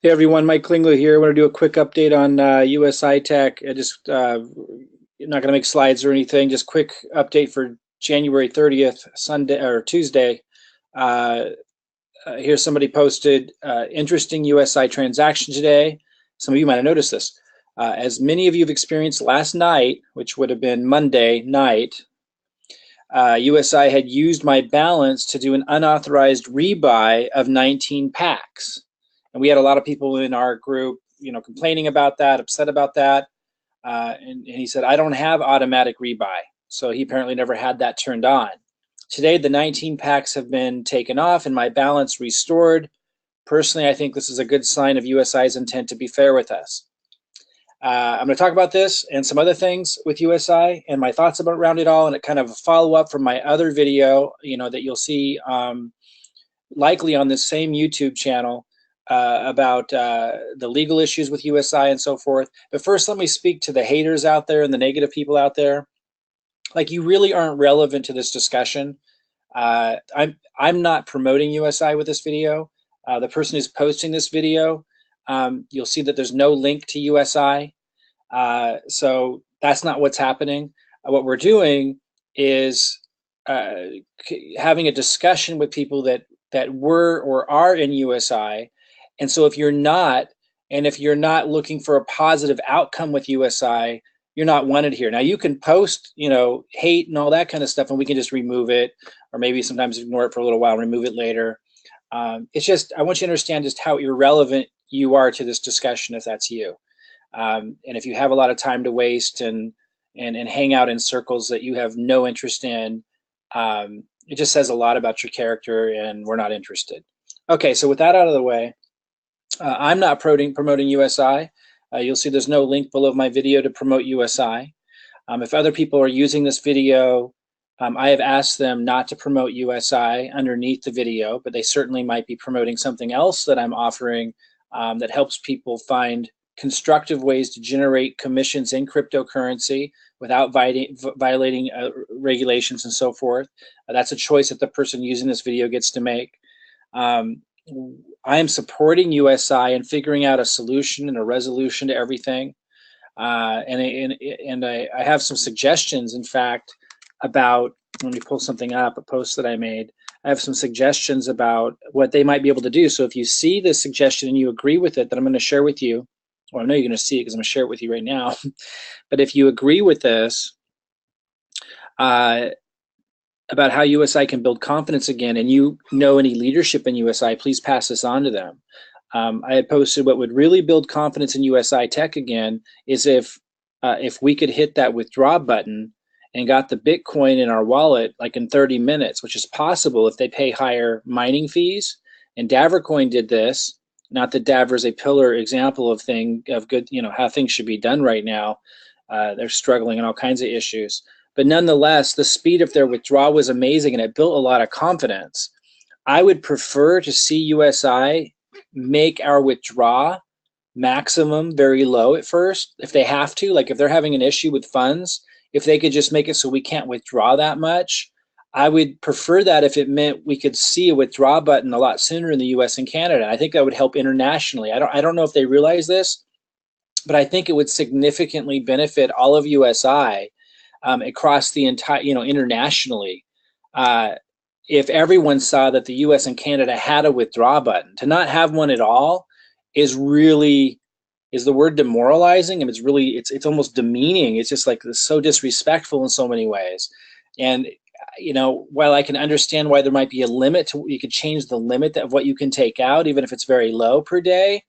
Hey everyone, Mike Klingler here. I want to do a quick update on USI-Tech. I just not going to make slides or anything. Just quick update for January 30th, Sunday or Tuesday. Uh, Here's somebody posted interesting USI transaction today. Some of you might have noticed this. As many of you have experienced last night, which would have been Monday night, USI had used my balance to do an unauthorized rebuy of 19 packs. And we had a lot of people in our group, complaining about that, upset about that. And he said, I don't have automatic rebuy. So he apparently never had that turned on. Today, the 19 packs have been taken off and my balance restored. Personally, I think this is a good sign of USI's intent to be fair with us. I'm going to talk about this and some other things with USI and my thoughts about around it all, and it kind of a follow up from my other video, that you'll see likely on this same YouTube channel about the legal issues with USI and so forth. But first, let me speak to the haters out there and the negative people out there. Like, you really aren't relevant to this discussion. I'm not promoting USI with this video. The person who's posting this video, you'll see that there's no link to USI. So that's not what's happening. What we're doing is having a discussion with people that were or are in USI. And so if you're not looking for a positive outcome with USI, you're not wanted here. Now you can post, hate and all that kind of stuff, and we can just remove it, or maybe sometimes ignore it for a little while and remove it later. It's just, I want you to understand just how irrelevant you are to this discussion if that's you. And if you have a lot of time to waste and hang out in circles that you have no interest in, it just says a lot about your character, and we're not interested. Okay, so with that out of the way, I'm not promoting USI. You'll see there's no link below my video to promote USI. If other people are using this video, I have asked them not to promote USI underneath the video, but they certainly might be promoting something else that I'm offering that helps people find constructive ways to generate commissions in cryptocurrency without violating regulations and so forth. That's a choice that the person using this video gets to make. I am supporting USI and figuring out a solution and a resolution to everything. And I have some suggestions, in fact, about, let me pull something up, a post that I made. I have some suggestions about what they might be able to do. So if you see this suggestion and you agree with it, that I'm going to share with you, well, I know you're going to see it because I'm going to share it with you right now. But if you agree with this, about how USI can build confidence again, and you know any leadership in USI, please pass this on to them. I had posted what would really build confidence in USI-Tech again is if we could hit that withdraw button and got the Bitcoin in our wallet like in 30 minutes, which is possible if they pay higher mining fees. And Davercoin did this. Not that Daver is a pillar example of good, how things should be done right now. They're struggling in all kinds of issues. But nonetheless, the speed of their withdrawal was amazing, and it built a lot of confidence. I would prefer to see USI make our withdraw maximum very low at first, if they have to. Like if they're having an issue with funds, if they could just make it so we can't withdraw that much, I would prefer that if it meant we could see a withdraw button a lot sooner in the US and Canada. I think that would help internationally. I don't know if they realize this, but I think it would significantly benefit all of USI across the entire, internationally. If everyone saw that the US and Canada had a withdraw button, to not have one at all is the word demoralizing. I mean, it's almost demeaning. It's just like so disrespectful in so many ways. And, while I can understand why there might be a limit to, you could change the limit of what you can take out, even if it's very low per day,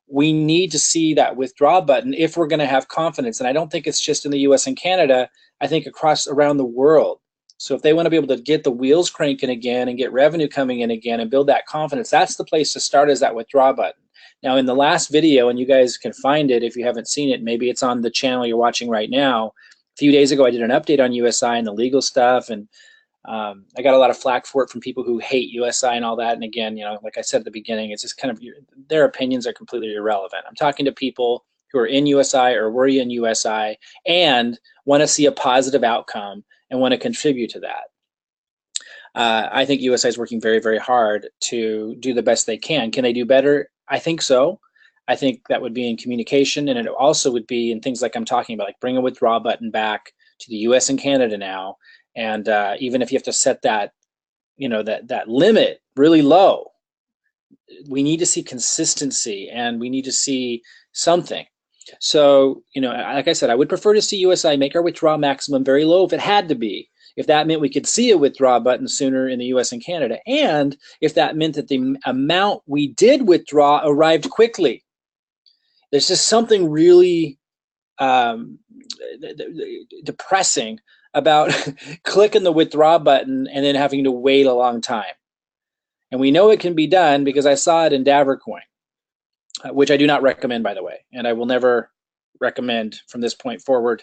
we need to see that withdraw button if we're going to have confidence. And I don't think it's just in the US and Canada. I think around the world. So if they want to be able to get the wheels cranking again and get revenue coming in again and build that confidence, that's the place to start, is that withdraw button. Now, in the last video, and you guys can find it if you haven't seen it, maybe it's on the channel you're watching right now. A few days ago, I did an update on USI and the legal stuff, and I got a lot of flack for it from people who hate USI and all that. And again, like I said at the beginning, it's just kind of, their opinions are completely irrelevant. I'm talking to people who are in USI or were in USI and want to see a positive outcome and want to contribute to that. I think USI is working very, very hard to do the best they can. Can they do better? I think so. I think that would be in communication, and it also would be in things like I'm talking about, like bring a withdraw button back to the U.S. and Canada now, and even if you have to set that, that limit really low, we need to see consistency, and we need to see something. So, like I said, I would prefer to see USI make our withdrawal maximum very low if it had to be. If that meant we could see a withdraw button sooner in the US and Canada, and if that meant that the amount we did withdraw arrived quickly. There's just something really depressing about clicking the withdraw button and then having to wait a long time. And we know it can be done because I saw it in Davercoin, which I do not recommend, by the way, and I will never recommend from this point forward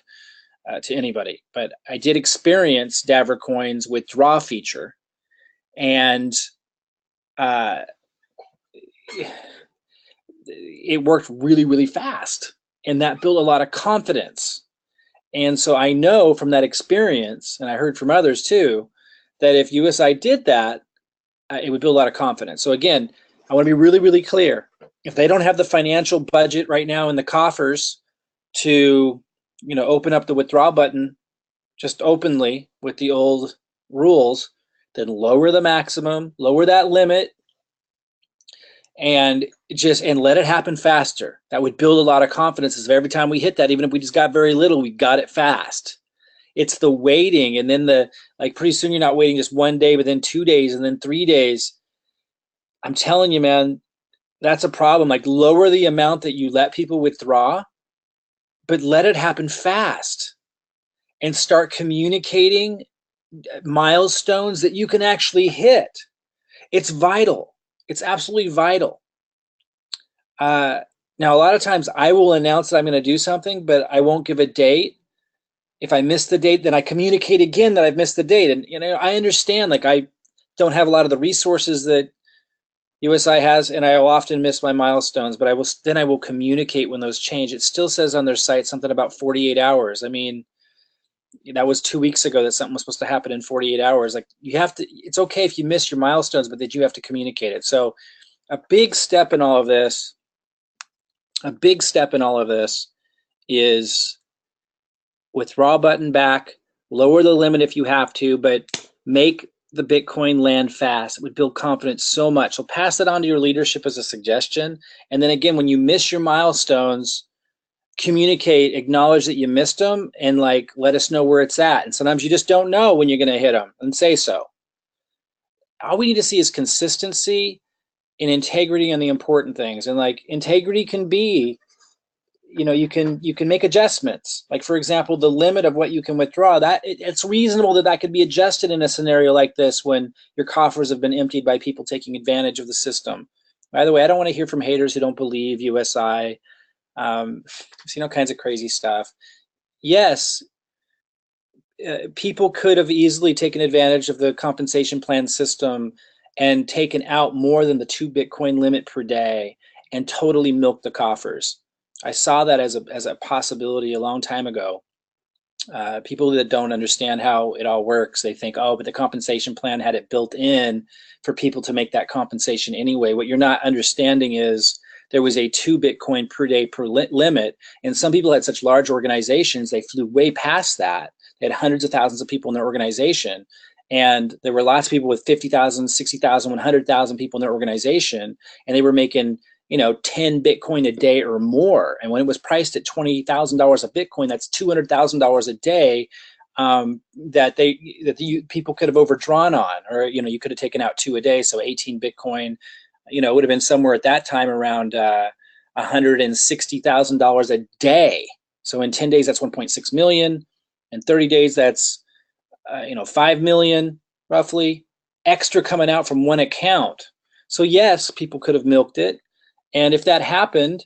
to anybody. But I did experience Davercoin's withdraw feature, and it worked really, really fast, and that built a lot of confidence. And so I know from that experience, and I heard from others too, that if USI did that, it would build a lot of confidence. So again, I want to be really, really clear. If they don't have the financial budget right now in the coffers to, open up the withdraw button just openly with the old rules, then lower the maximum, lower that limit, and let it happen faster. That would build a lot of confidence, as every time we hit that, even if we just got very little, we got it fast. It's the waiting, and then pretty soon you're not waiting just 1 day, but then 2 days, and then 3 days. I'm telling you, man, that's a problem. Like, lower the amount that you let people withdraw, but let it happen fast, and start communicating milestones that you can actually hit. It's vital. It's absolutely vital. Now, a lot of times I will announce that I'm going to do something, but I won't give a date. If I miss the date, then I communicate again that I've missed the date. And, I understand, like, I don't have a lot of the resources that USI has, and I will often miss my milestones, but I will communicate when those change. It still says on their site something about 48 hours. I mean, that was 2 weeks ago that something was supposed to happen in 48 hours. Like, it's okay if you miss your milestones, but that you have to communicate it. So a big step in all of this is withdraw button back, lower the limit if you have to, but make the Bitcoin land fast. It would build confidence so much. So pass it on to your leadership as a suggestion. And then again, when you miss your milestones, communicate, acknowledge that you missed them, and let us know where it's at. And sometimes you just don't know when you're going to hit them, and say so. All we need to see is consistency and integrity on the important things. And integrity can be, you can make adjustments. Like, for example, the limit of what you can withdraw, that it's reasonable that could be adjusted in a scenario like this when your coffers have been emptied by people taking advantage of the system. By the way, I don't want to hear from haters who don't believe USI. I've seen all kinds of crazy stuff. Yes, people could have easily taken advantage of the compensation plan system and taken out more than the 2 Bitcoin limit per day and totally milked the coffers. I saw that as a possibility a long time ago. People that don't understand how it all works, they think, oh, but the compensation plan had it built in for people to make that compensation anyway. What you're not understanding is there was a 2 Bitcoin per day limit, and some people had such large organizations, they flew way past that. They had hundreds of thousands of people in their organization, and there were lots of people with 50,000, 60,000, 100,000 people in their organization, and they were making 10 Bitcoin a day or more. And when it was priced at $20,000 a Bitcoin, that's $200,000 a day that people could have overdrawn on, or you could have taken out 2 a day, so 18 Bitcoin. It would have been somewhere at that time around $160,000 a day. So in 10 days, that's 1.6 million. In 30 days, that's 5 million roughly extra coming out from one account. So yes, people could have milked it. And if that happened,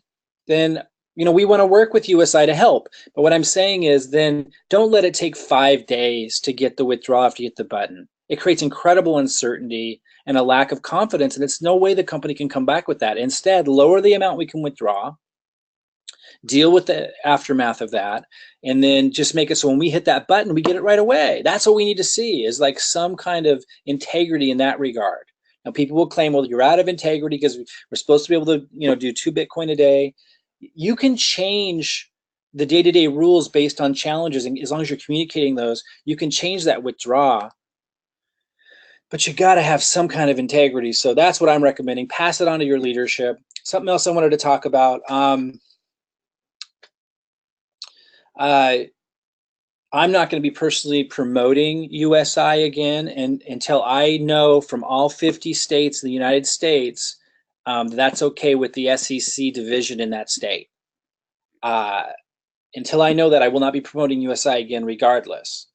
then we want to work with USI to help. But what I'm saying is, then don't let it take 5 days to get the withdraw after you hit the button. It creates incredible uncertainty and a lack of confidence, and it's no way the company can come back with that. Instead, lower the amount we can withdraw, deal with the aftermath of that, and then just make it so when we hit that button, we get it right away. That's what we need to see, is some kind of integrity in that regard. Now people will claim, well, you're out of integrity because we're supposed to be able to, do 2 Bitcoin a day. You can change the day-to-day rules based on challenges, and as long as you're communicating those, you can change that withdraw. But you got to have some kind of integrity. So that's what I'm recommending. Pass it on to your leadership. Something else I wanted to talk about. I'm not going to be personally promoting USI again until I know from all 50 states in the United States that's okay with the SEC division in that state. Until I know that, I will not be promoting USI again regardless.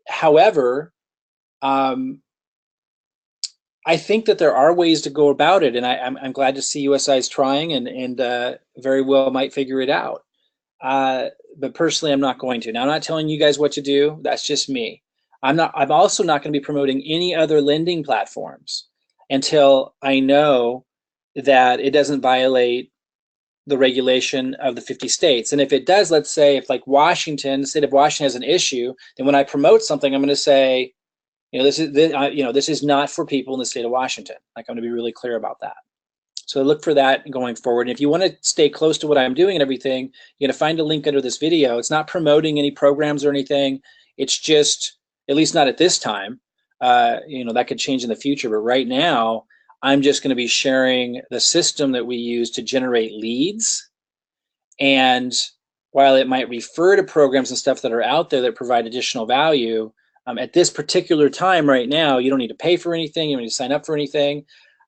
However, I think that there are ways to go about it, and I'm glad to see USI is trying and very well might figure it out. But personally, I'm not going to. Now, I'm not telling you guys what to do. That's just me. I'm also not going to be promoting any other lending platforms until I know that it doesn't violate the regulation of the 50 states. And if it does, let's say if like Washington, the state of Washington has an issue, then when I promote something, I'm going to say, this is not for people in the state of Washington. Like, I'm going to be really clear about that. So look for that going forward. And if you want to stay close to what I'm doing and everything, you're going to find a link under this video. It's not promoting any programs or anything. It's just, at least not at this time, that could change in the future. But right now, I'm just going to be sharing the system that we use to generate leads. And while it might refer to programs and stuff that are out there that provide additional value, at this particular time right now, you don't need to pay for anything. You don't need to sign up for anything.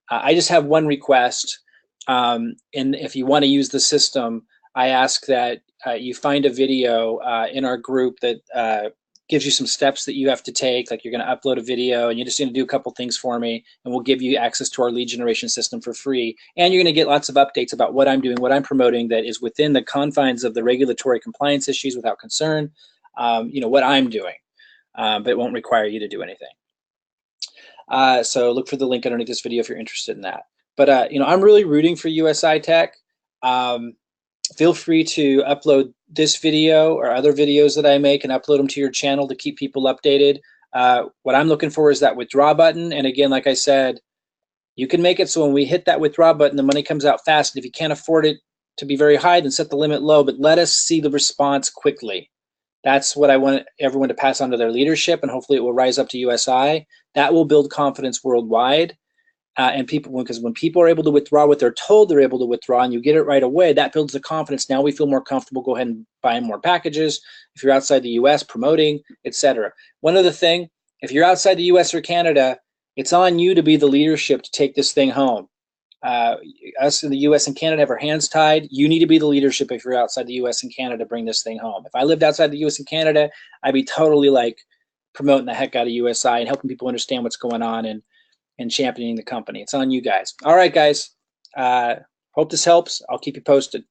I just have one request, and if you want to use the system, I ask that you find a video in our group that gives you some steps that you have to take, like you're going to upload a video, and you're just going to do a couple things for me, and we'll give you access to our lead generation system for free. And you're going to get lots of updates about what I'm doing, what I'm promoting that is within the confines of the regulatory compliance issues without concern, what I'm doing, but it won't require you to do anything. So look for the link underneath this video if you're interested in that. But I'm really rooting for USI-Tech. Feel free to upload this video or other videos that I make and upload them to your channel to keep people updated. What I'm looking for is that withdraw button. And again, like I said, you can make it so when we hit that withdraw button, the money comes out fast. And if you can't afford it to be very high, then set the limit low, but let us see the response quickly. That's what I want everyone to pass on to their leadership, and hopefully it will rise up to USI. That will build confidence worldwide. And people, because when people are able to withdraw what they're told they're able to withdraw, and you get it right away, that builds the confidence. Now we feel more comfortable. Go ahead and buy more packages. If you're outside the U.S., promoting, etc. One other thing: if you're outside the U.S. or Canada, it's on you to be the leadership to take this thing home. Us in the U.S. and Canada have our hands tied. You need to be the leadership if you're outside the U.S. and Canada to bring this thing home. If I lived outside the U.S. and Canada, I'd be totally like promoting the heck out of USI and helping people understand what's going on and championing the company. It's on you guys. All right, guys. Hope this helps. I'll keep you posted.